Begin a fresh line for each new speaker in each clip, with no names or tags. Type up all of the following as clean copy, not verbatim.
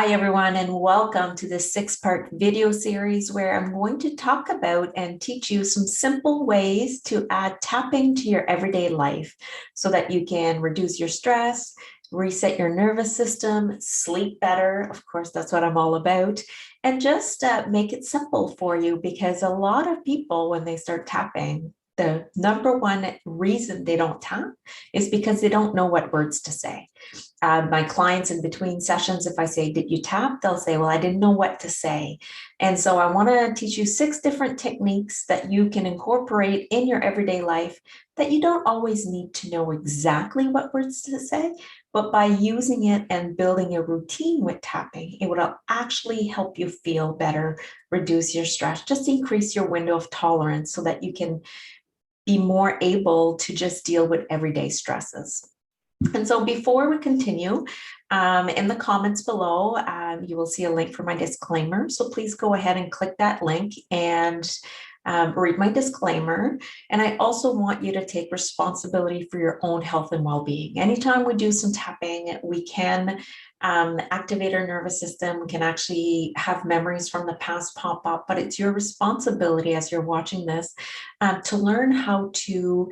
Hi, everyone, and welcome to this 6-part video series where I'm going to talk about and teach you some simple ways to add tapping to your everyday life so that you can reduce your stress, reset your nervous system, sleep better. Of course, that's what I'm all about. And just make it simple for you, because a lot of people, when they start tapping, the number one reason they don't tap is because they don't know what words to say. My clients in between sessions, if I say, did you tap? They'll say, well, I didn't know what to say. And so I want to teach you 6 different techniques that you can incorporate in your everyday life that you don't always need to know exactly what words to say, but by using it and building a routine with tapping, it will actually help you feel better, reduce your stress, just increase your window of tolerance so that you can be more able to just deal with everyday stresses. And so before we continue, in the comments below, you will see a link for my disclaimer. So please go ahead and click that link and read my disclaimer. And I also want you to take responsibility for your own health and well-being. Anytime we do some tapping, we can activate our nervous system. We can actually have memories from the past pop up, but it's your responsibility as you're watching this to learn how to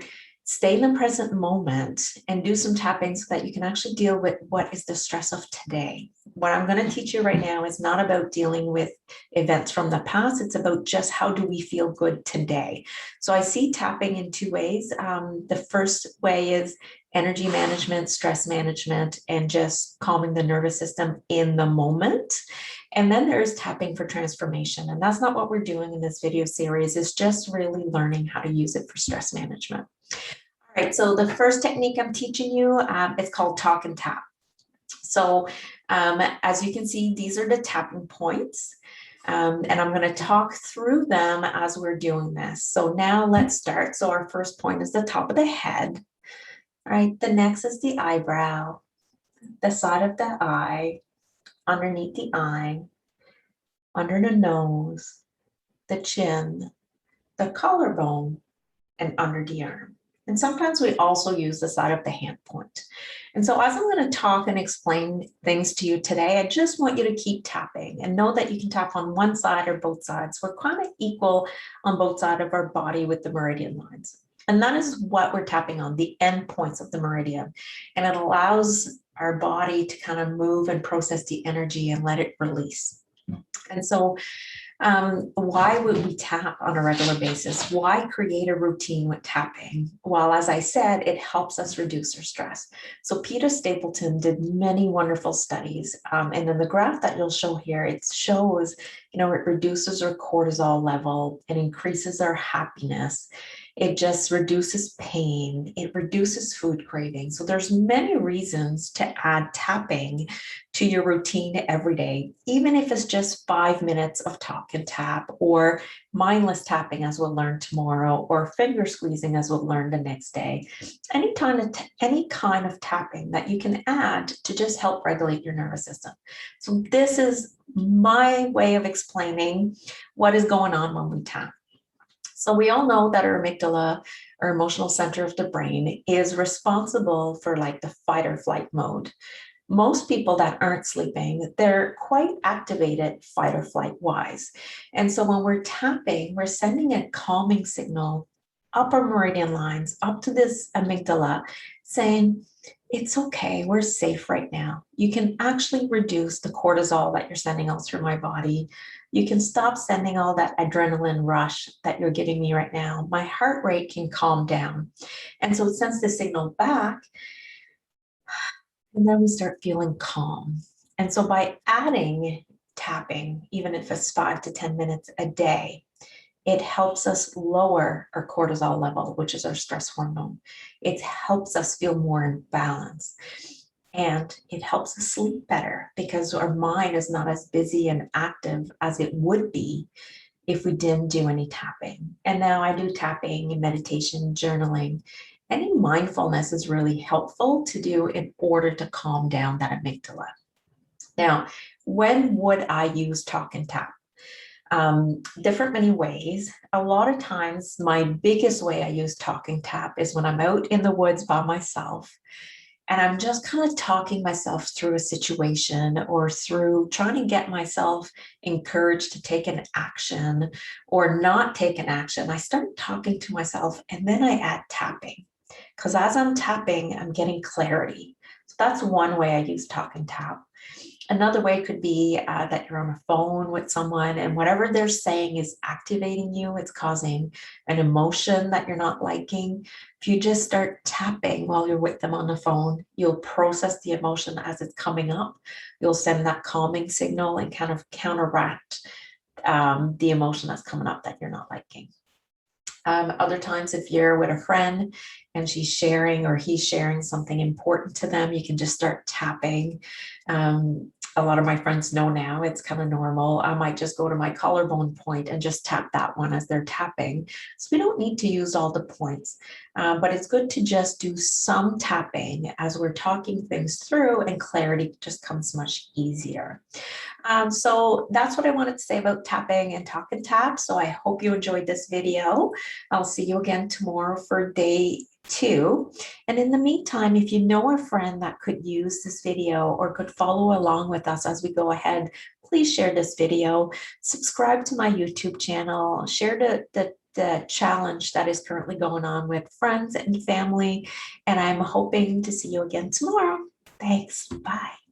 stay in the present moment and do some tapping so that you can actually deal with what is the stress of today. What I'm going to teach you right now is not about dealing with events from the past. It's about just how do we feel good today. So I see tapping in 2 ways. The first way is energy management, stress management, and just calming the nervous system in the moment. And then there's tapping for transformation. And that's not what we're doing in this video series. It's just really learning how to use it for stress management. All right, so the first technique I'm teaching you, it's called talk and tap. So as you can see, these are the tapping points. And I'm going to talk through them as we're doing this. So now let's start. So our first point is the top of the head. All right, the next is the eyebrow, the side of the eye, underneath the eye, under the nose, the chin, the collarbone, and under the arm. And sometimes we also use the side of the hand point. And so as I'm going to talk and explain things to you today, I just want you to keep tapping and know that you can tap on one side or both sides. We're kind of equal on both sides of our body with the meridian lines. And that is what we're tapping on, the end points of the meridian. And it allows our body to kind of move and process the energy and let it release. And so why would we tap on a regular basis? Why create a routine with tapping? Well, as I said, it helps us reduce our stress. So Peter Stapleton did many wonderful studies. And in the graph that you'll show here, it shows, it reduces our cortisol level, it increases our happiness. It just reduces pain. It reduces food craving. So there's many reasons to add tapping to your routine every day, even if it's just 5 minutes of talk and tap, or mindless tapping as we'll learn tomorrow, or finger squeezing as we'll learn the next day. Any kind of tapping that you can add to just help regulate your nervous system. So this is my way of explaining what is going on when we tap. So we all know that our amygdala, our emotional center of the brain, is responsible for like the fight or flight mode. Most people that aren't sleeping, they're quite activated fight or flight wise. And so when we're tapping, we're sending a calming signal up our meridian lines, up to this amygdala, saying, it's okay, we're safe right now. You can actually reduce the cortisol that you're sending out through my body. You can stop sending all that adrenaline rush that you're giving me right now. My heart rate can calm down. And so it sends the signal back, and then we start feeling calm. And so by adding tapping, even if it's 5 to 10 minutes a day, it helps us lower our cortisol level, which is our stress hormone. It helps us feel more in balance. And it helps us sleep better because our mind is not as busy and active as it would be if we didn't do any tapping. And now I do tapping and meditation, journaling. Any mindfulness is really helpful to do in order to calm down that amygdala. Now, when would I use talk and tap? Different many ways. A lot of times, my biggest way I use talk and tap is when I'm out in the woods by myself and I'm just kind of talking myself through a situation or through trying to get myself encouraged to take an action or not take an action, I start talking to myself and then I add tapping. Because as I'm tapping, I'm getting clarity. So that's one way I use talk and tap. Another way could be that you're on a phone with someone and whatever they're saying is activating you. It's causing an emotion that you're not liking. If you just start tapping while you're with them on the phone, you'll process the emotion as it's coming up. You'll send that calming signal and kind of counteract the emotion that's coming up that you're not liking. Other times, if you're with a friend and she's sharing or he's sharing something important to them, you can just start tapping. A lot of my friends know now it's kind of normal. I might just go to my collarbone point and just tap that one as they're tapping. So we don't need to use all the points, but it's good to just do some tapping as we're talking things through, and clarity just comes much easier. So that's what I wanted to say about tapping and talk and tap. So I hope you enjoyed this video. I'll see you again tomorrow for day 2. And in the meantime, if you know a friend that could use this video or could follow along with us as we go ahead, please share this video, subscribe to my YouTube channel, share the challenge that is currently going on with friends and family. And I'm hoping to see you again tomorrow. Thanks. Bye.